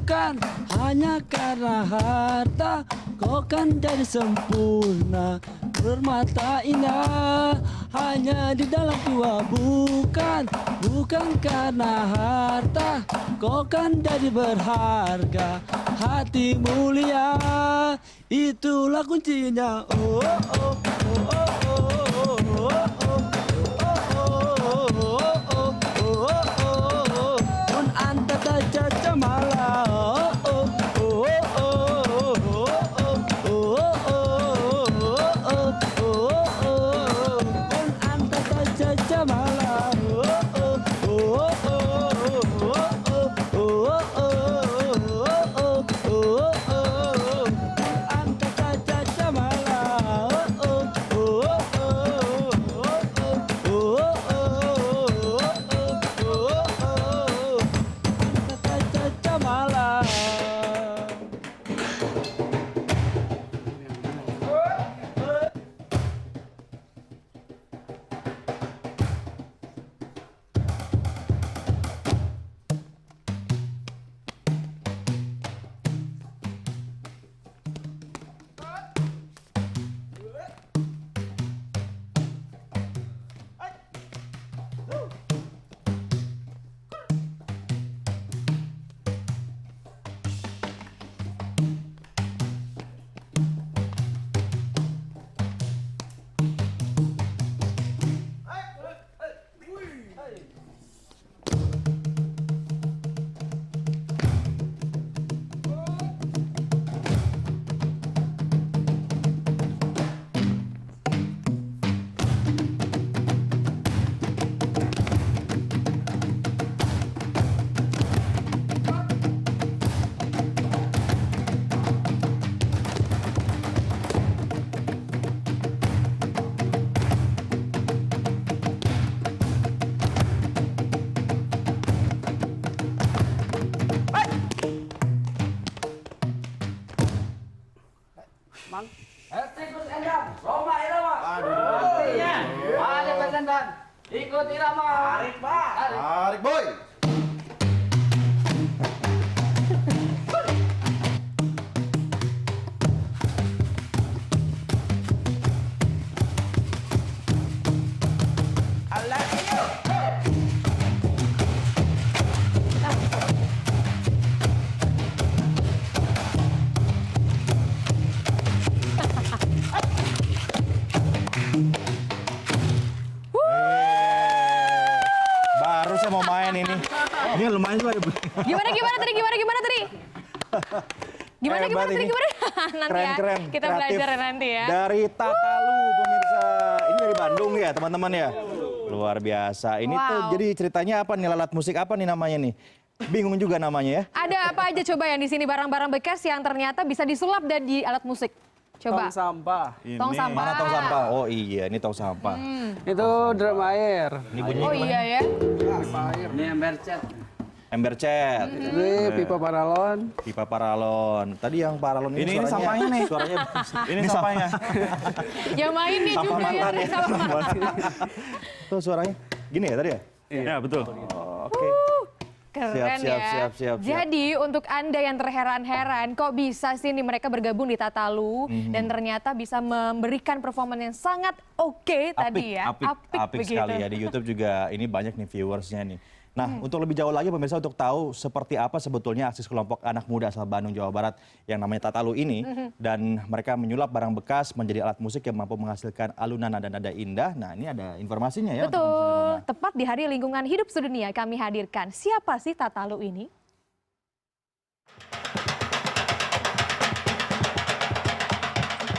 bukan hanya karena harta, kau kan jadi sempurna, bermata indah hanya di dalam jiwa. Bukan karena harta, kau kan jadi berharga, hati mulia itulah kuncinya. Oh oh oh oh oh oh oh. Tikus Endang, Roma Irama. Artinya, mari Mas Endang, ikut Irama. Tarik, Pak. Tarik, boy. Baru saya mau main ini. Ini lumayan juga ya, Bu. Gimana tadi? Nanti Keren, ya, kita kreatif. belajar nanti ya. Dari Tatalu, pemirsa. Ini dari Bandung ya, teman-teman ya. Luar biasa. Ini tuh jadi ceritanya apa nih, alat musik apa nih namanya nih? Bingung juga namanya ya. Ada apa aja coba yang di sini barang-barang bekas yang ternyata bisa disulap dan di alat musik? Coba. Tong sampah. Tong sampah. Mana tong sampah? Oh iya, ini tong sampah. Itu drum air. Ini bunyi Oh iya ya. Ini ember cat. ember cat. Ini pipa paralon. Pipa paralon. Tadi yang paralon ini suaranya, sampahnya nih. Suaranya Ini sampahnya. Yang main nih Sampah juga ya. mantan ya. Sama. Tuh suaranya gini ya tadi ya? Ya betul. Oke. Keren Siap. Jadi untuk Anda yang terheran-heran kok bisa sih nih mereka bergabung di Tatalu dan ternyata bisa memberikan performa yang sangat oke tadi ya. Apik begitu. sekali ya. Di YouTube juga ini banyak nih viewersnya nih. Nah, untuk lebih jauh lagi pemirsa untuk tahu seperti apa sebetulnya aksi kelompok anak muda asal Bandung, Jawa Barat yang namanya Tatalu ini. Dan mereka menyulap barang bekas menjadi alat musik yang mampu menghasilkan alunan nada-nada indah. Nah, ini ada informasinya ya. untuk pemirsa di Betul. rumah. Tepat di Hari Lingkungan Hidup Sedunia kami hadirkan siapa sih Tatalu ini?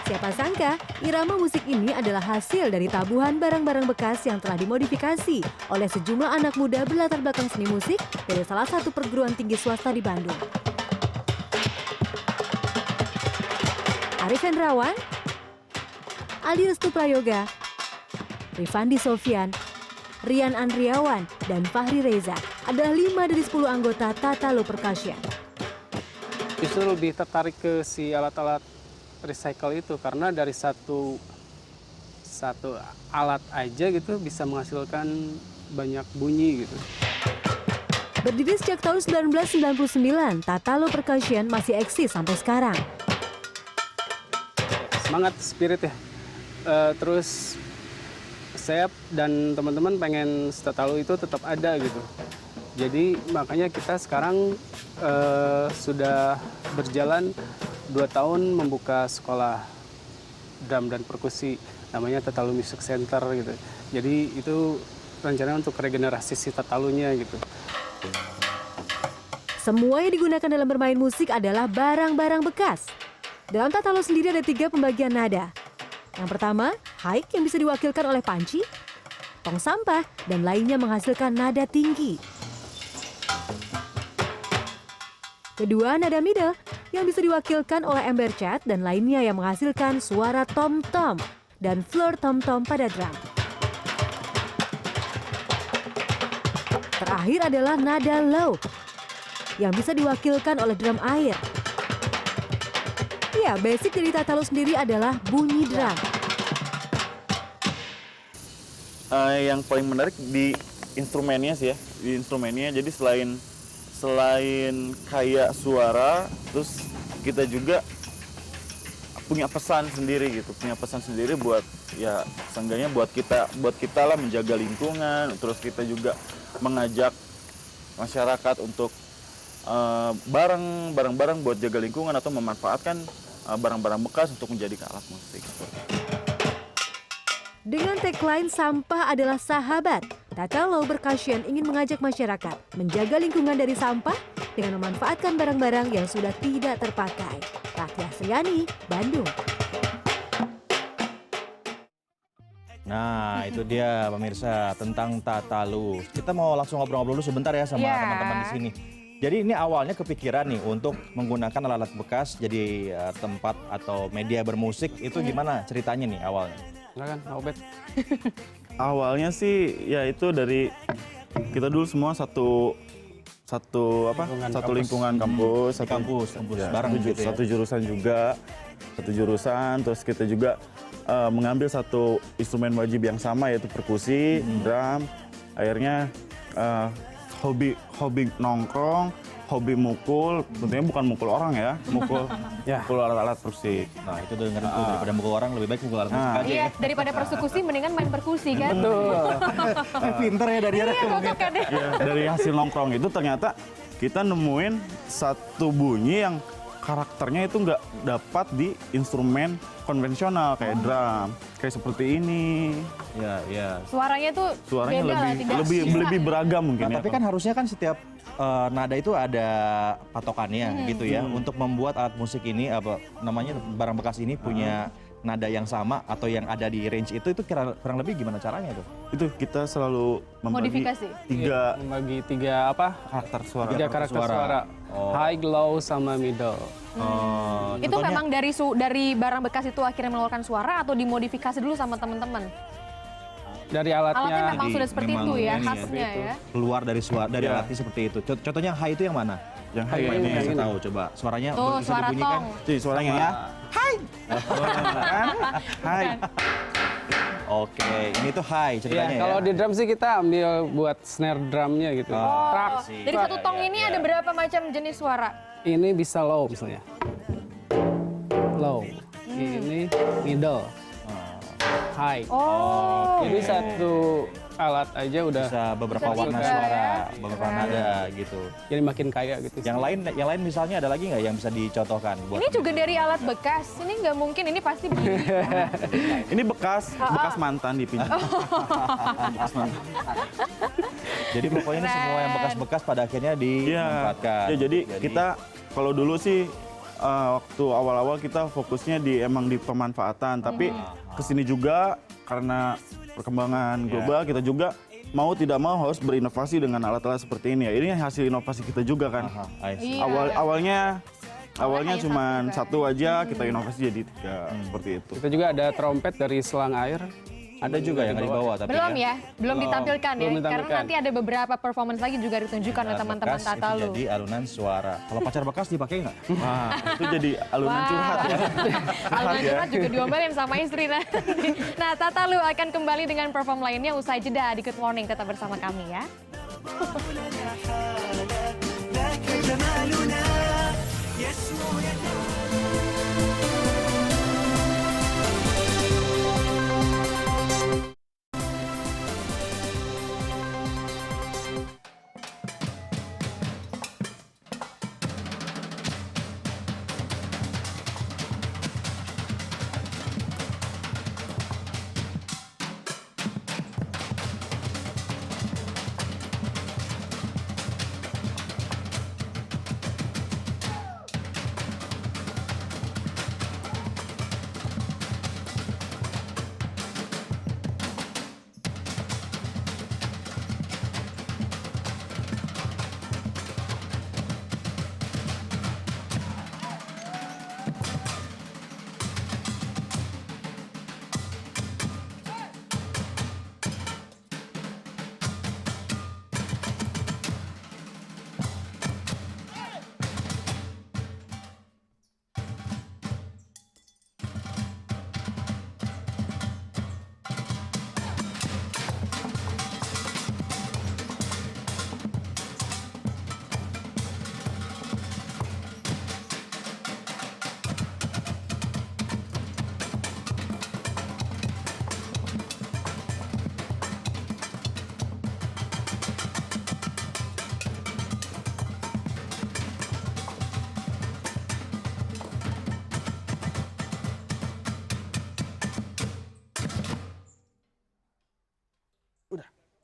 Siapa sangka, irama musik ini adalah hasil dari tabuhan barang-barang bekas yang telah dimodifikasi oleh sejumlah anak muda berlatar belakang seni musik dari salah satu perguruan tinggi swasta di Bandung. Arif Hendrawan, Aldi Restu Prayoga, Rifandi Sofian, Rian Andriawan, dan Fahri Reza adalah 5 dari 10 anggota Tatalu Percussion. Justru lebih tertarik ke si alat-alat recycle itu karena dari satu alat aja gitu bisa menghasilkan banyak bunyi gitu. Berdiri sejak tahun 1999, Tatalo Percussion masih eksis sampai sekarang. Semangat, spirit ya. Terus saya dan teman-teman pengen Tatalo itu tetap ada gitu. Jadi makanya kita sekarang sudah berjalan 2 tahun membuka sekolah drum dan perkusi namanya Tatalo Music Center gitu. Jadi itu rencananya untuk regenerasi si Tatalunya gitu. Semua yang digunakan dalam bermain musik adalah barang-barang bekas. Dalam Tatalo sendiri ada 3 pembagian nada. Yang pertama, high yang bisa diwakilkan oleh panci, tong sampah, dan lainnya menghasilkan nada tinggi. Kedua, nada middle yang bisa diwakilkan oleh ember chat dan lainnya yang menghasilkan suara tom-tom dan floor tom-tom pada drum. Terakhir adalah nada low yang bisa diwakilkan oleh drum air. Ya, basic dari Tatalo sendiri adalah bunyi drum. Yang paling menarik di instrumennya sih ya, di instrumennya. Jadi selain kayak suara, terus kita juga punya pesan sendiri gitu, punya pesan sendiri buat ya seenggaknya buat kita lah menjaga lingkungan. Terus kita juga mengajak masyarakat untuk barang-barang buat jaga lingkungan atau memanfaatkan barang-barang bekas untuk menjadi alat musik. Dengan tagline sampah adalah sahabat, Tatalo Percussion ingin mengajak masyarakat menjaga lingkungan dari sampah dengan memanfaatkan barang-barang yang sudah tidak terpakai. Ratia Sriani, Bandung. Nah, itu dia pemirsa tentang Tatalo. Kita mau langsung ngobrol-ngobrol dulu sebentar ya sama teman-teman di sini. Jadi ini awalnya kepikiran nih untuk menggunakan alat-alat bekas jadi tempat atau media bermusik. Itu gimana ceritanya nih awalnya? Silakan, Obet. Awalnya sih ya itu dari kita dulu semua satu lingkungan kampus, bareng gitu ya. satu jurusan juga, terus kita juga mengambil satu instrumen wajib yang sama yaitu perkusi, drum. Akhirnya hobi nongkrong, hobi mukul, tentunya bukan mukul orang ya, mukul alat-alat perkusi. Nah, itu dengerin tuh, daripada mukul orang lebih baik mukul alat musik aja. Iya, daripada persekusi mendingan main perkusi kan? Betul. Pinter ya dari Iya, cocok kan deh. Ya, dari hasil nongkrong itu ternyata kita nemuin satu bunyi yang karakternya itu nggak dapat di instrumen konvensional kayak drum, kayak seperti ini. Ya. Suaranya tuh Suaranya beda lah, tidak lebih beragam mungkin Nah, ya. tapi kan harusnya kan setiap nada itu ada patokannya gitu ya. Untuk membuat alat musik ini barang bekas ini punya nada yang sama atau yang ada di range itu kurang lebih gimana caranya tuh? Itu kita selalu membagi Modifikasi. Membagi tiga karakter suara. Tiga karakter suara. High, low, sama middle. Itu memang dari barang bekas itu akhirnya mengeluarkan suara atau dimodifikasi dulu sama teman-teman? Dari alatnya. Alatnya memang sudah seperti memang itu ya, ini ya, khasnya ya. Keluar dari alatnya seperti itu. Contohnya high itu yang mana? Yang high Yang ini. saya tahu coba. Suaranya Tuh, bisa suara dibunyikan. tong. Jadi suaranya ya. Hai. Oke, ini tuh high ceritanya ya. Kalau di drum sih kita ambil buat snare drumnya gitu. Trak. Dari satu tong ini ada berapa macam jenis suara? Ini bisa low misalnya. Low. Ini middle. High. Oh, Jadi satu alat aja udah Bisa beberapa Bisa warna juga suara, ya. beberapa nada gitu. jadi makin kaya gitu. Yang lain misalnya ada lagi nggak yang bisa dicontohkan? ini juga dari alat bekas. Ini nggak mungkin, ini pasti beli. Ini bekas mantan dipinjam. Bekas mantan. Jadi pokoknya ini semua yang bekas-bekas pada akhirnya dimanfaatkan. Ya, jadi kita kalau dulu sih waktu awal-awal kita fokusnya di pemanfaatan, tapi kesini juga karena perkembangan global kita juga mau tidak mau harus berinovasi dengan alat-alat seperti ini ya. Ini hasil inovasi kita juga kan. I see. Iya. Awalnya hanya cuma satu satu aja, kita inovasi jadi 3 seperti itu. Kita juga ada trompet dari selang air. Ada juga yang di bawah tapi Belum ya, belum ditampilkan ya. belum Karena ditampilkan. nanti ada beberapa performance lagi juga ditunjukkan oleh teman-teman bekas itu Tatalo. jadi alunan suara. Kalau pacar bekas dipakai nggak? Wah, itu jadi alunan curhat ya. Alunan curhat juga diomelin sama istri nanti. Nah, Tatalo akan kembali dengan perform lainnya usai jeda di Good Morning. Tetap bersama kami ya.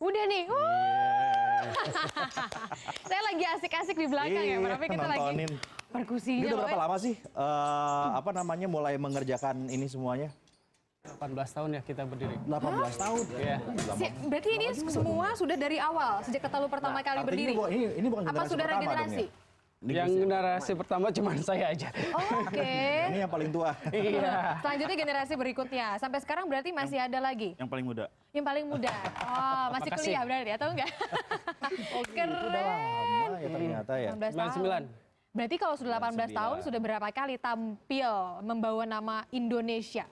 Udah nih. Saya lagi asik-asik di belakang ya, tapi kita nontonin. lagi perkusinya. Ini udah berapa lama sih mulai mengerjakan ini semuanya? 18 tahun ya kita berdiri. 18 tahun. Iya. Berarti ini semua sudah dari awal, sejak Tatalu pertama kali Artinya berdiri. ini bukan Apa generasi saudara pertama dong generasi? ya? Yang generasi pertama cuma saya aja. Oke. Ini yang paling tua. Iya. Selanjutnya generasi berikutnya. Sampai sekarang berarti masih ada lagi. Yang paling muda. Yang paling muda. Oh, masih Makasih. kuliah berarti atau enggak? Keren. Udah lama ya ternyata ya. 18 tahun. 99. Berarti kalau sudah 18 tahun sudah berapa kali tampil membawa nama Indonesia?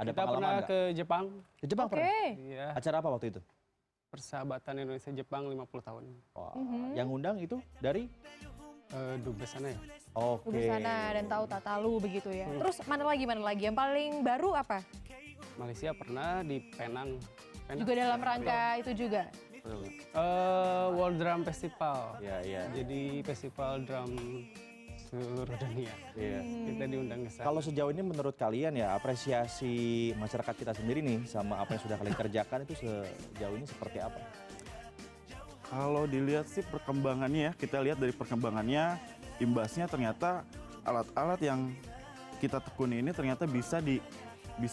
Ada Kita pengalaman pernah nggak? ke Jepang. Ke Jepang Oke. pernah? Iya. Acara apa waktu itu? Persahabatan Indonesia Jepang 50 tahun. Wah, yang undang itu dari? Dubes sana ya. Oke. Di sana dan tahu Tatalu begitu ya. Terus mana lagi? Yang paling baru apa? Malaysia pernah di Penang. Juga dalam rangka itu juga. World Drum Festival. Iya, iya. Jadi festival drum seluruh dunia. Iya. Kita diundang ke sana. Kalau sejauh ini menurut kalian ya apresiasi masyarakat kita sendiri nih sama apa yang sudah kalian kerjakan itu sejauh ini seperti apa? Kalau dilihat sih perkembangannya ya, kita lihat dari perkembangannya, imbasnya ternyata alat-alat yang kita tekuni ini ternyata bisa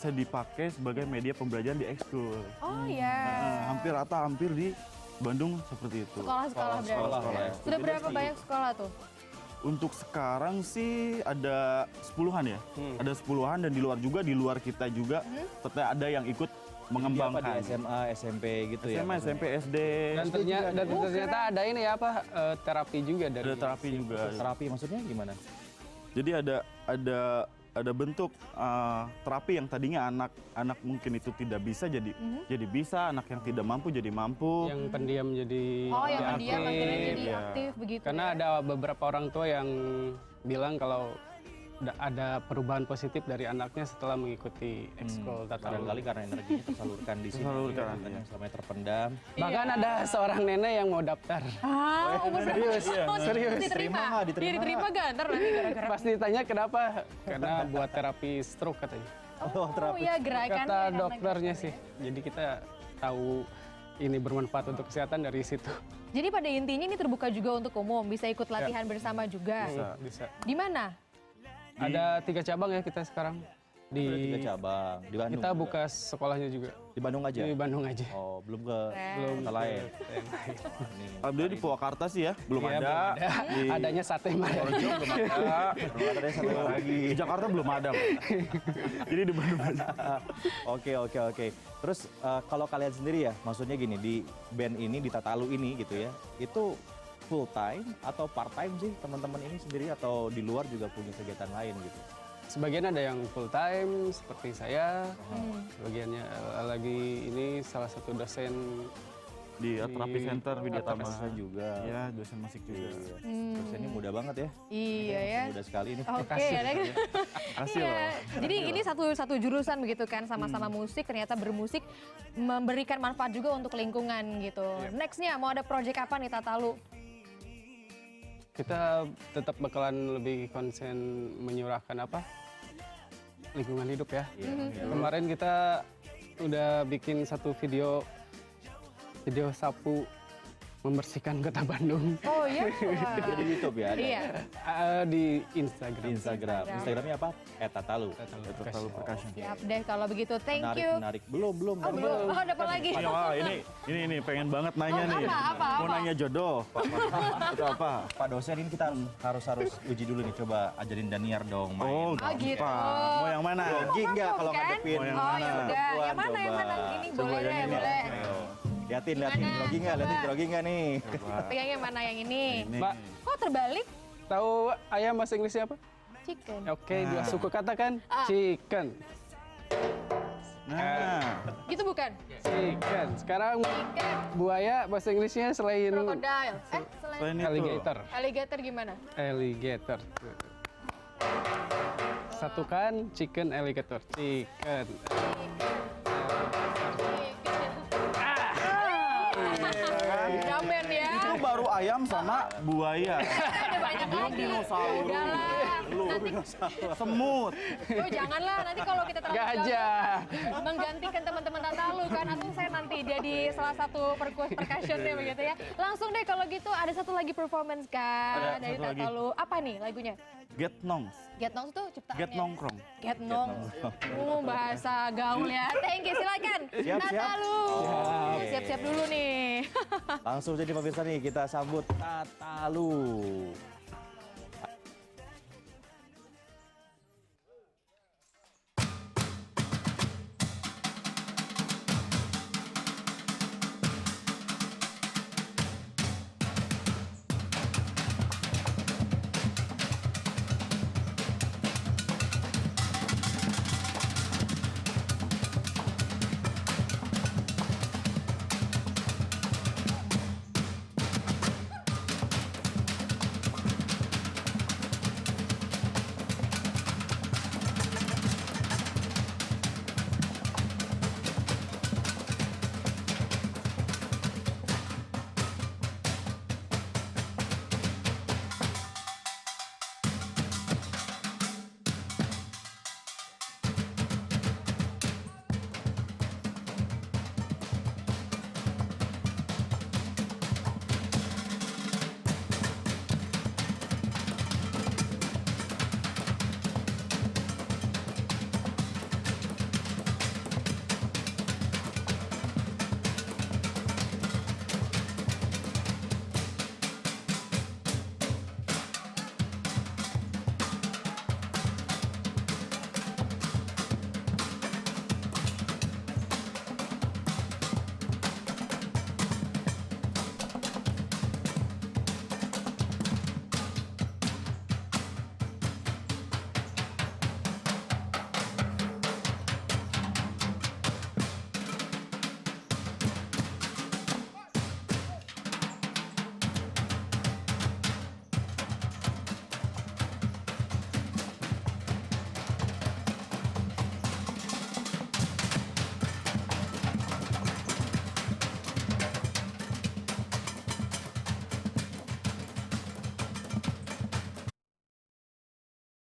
dipakai sebagai media pembelajaran di ekskul. Oh iya. Hampir rata, hampir di Bandung seperti itu. Sekolah-sekolah berarti. Sekolah, ya. Sudah berapa banyak sekolah tuh? Untuk sekarang sih ada 10-an ya. Ada 10-an dan di luar kita juga tetap ada yang ikut Di mengembangkan. SMA, SMP gitu ya? SMA, SMP, SD. Dan ternyata ada ini ya terapi juga dari. Ada terapi juga. Terapi maksudnya gimana? Jadi ada bentuk terapi yang tadinya anak mungkin itu tidak bisa jadi bisa, anak yang tidak mampu jadi mampu. Yang pendiam jadi. Oh, yang pendiam akhirnya jadi Iya. aktif begitu. Karena ya? ada beberapa orang tua yang bilang kalau ada perubahan positif dari anaknya setelah mengikuti ekskul Tatalu. Barangkali karena energinya tersalurkan di sini. Tersalurkan, Kan yang selama terpendam. Bahkan ada seorang nenek yang mau daftar. Umur serius, serius. Diterima Diterima. nggak? Dia diterima gak? Ntar nanti gara-gara. Pas ditanya kenapa? Karena buat terapi stroke katanya. Oh, Oh terapi. ya gerakannya. Kata karena dokternya gerakannya. sih. Jadi kita tahu ini bermanfaat untuk kesehatan dari situ. Jadi pada intinya ini terbuka juga untuk umum, bisa ikut latihan bersama juga. Bisa. Di mana? Ada 3 cabang ya kita sekarang. Ada 3 cabang di Bandung. Kita juga? buka sekolahnya juga. Di Bandung aja. Di Bandung aja. Oh, belum ke Belum kota lain. Nih. Alhamdulillah di Purwakarta sih ya, belum Iya, ada. Di Adanya sate Mara. Purworejo belum ada. Belum ada satu lagi. Di Jakarta belum ada. Pak. Jadi di Bandung aja. Oke. Terus kalau kalian sendiri ya, maksudnya gini, di band ini, di Tatalu ini gitu ya, itu full time atau part time sih teman-teman ini sendiri atau di luar juga punya kegiatan lain gitu? Sebagian ada yang full time seperti saya. Sebagiannya lagi ini salah satu dosen di Terapi Center Widya Tama. Dosen juga. Ya, dosen musik juga. Terus ini muda banget ya. Iya ya. Muda sekali ini. Oke, ada. Makasih Iya. loh. Jadi ini satu jurusan begitu kan, sama-sama musik, ternyata bermusik memberikan manfaat juga untuk lingkungan gitu. Nextnya mau ada project apa nih Tatalu? Kita tetap bakalan lebih konsen menyurahkan apa? Lingkungan hidup ya. Kemarin kita udah bikin satu video sapu membersihkan kota Bandung. Oh iya. Ada di YouTube ya. Ada. Iya. Di Instagram. Di Instagram. Instagramnya apa? @tatalu. Tatalu Percussion. Siap deh kalau begitu. Thank Menarik, you. menarik. Belum. Oh, belum. Oh, ada apa lagi? Iya, wah, ini pengen banget nanya Oh, nih. apa? Mau nanya jodoh. Itu apa? Pak dosen ini kita harus uji dulu nih. Coba ajarin Daniar dong main. Oh, Oh gitu. Mau yang mana? Grogi nggak kalau Kan? ngadepin Oh, yang Oh mana? ya udah. perempuan, Yang mana? Yang coba. mana? Ini Coba boleh yang deh, ini. boleh. Ayo. Liatin Gimana? grogi nggak? Liatin Coba. grogi nggak nih? Pegangnya mana yang ini? Mbak, Kok terbalik? tahu ayam bahasa Inggrisnya apa? Chicken. Oke, dua suku kata kan? Chicken. Nah, Gitu bukan? Chicken. Sekarang Chicken. buaya bahasa Inggrisnya selain Crocodile. Selain selain itu. alligator. alligator gimana? Alligator. Satukan chicken alligator. Chicken. Ramen ya. Itu baru ayam sama buaya. Ada banyak lagi. Udahlah. Nanti, Semut. oh janganlah nanti kalau kita terlalu Gajah. jauh menggantikan teman-teman Tatalu kan, atau saya nanti jadi salah satu percussionnya begitu ya. Langsung deh kalau gitu ada satu lagi performance kan Ada dari satu lagi. Tatalu. Apa nih lagunya? Get nongs. Get Nong tuh ciptaannya. Get nongkrong. Get Nong. Bahasa gaul ya. Thank you, silakan. Siap, siap. Tatalu. Siap-siap dulu nih. Langsung jadi pemirsa nih kita sambut Tatalu.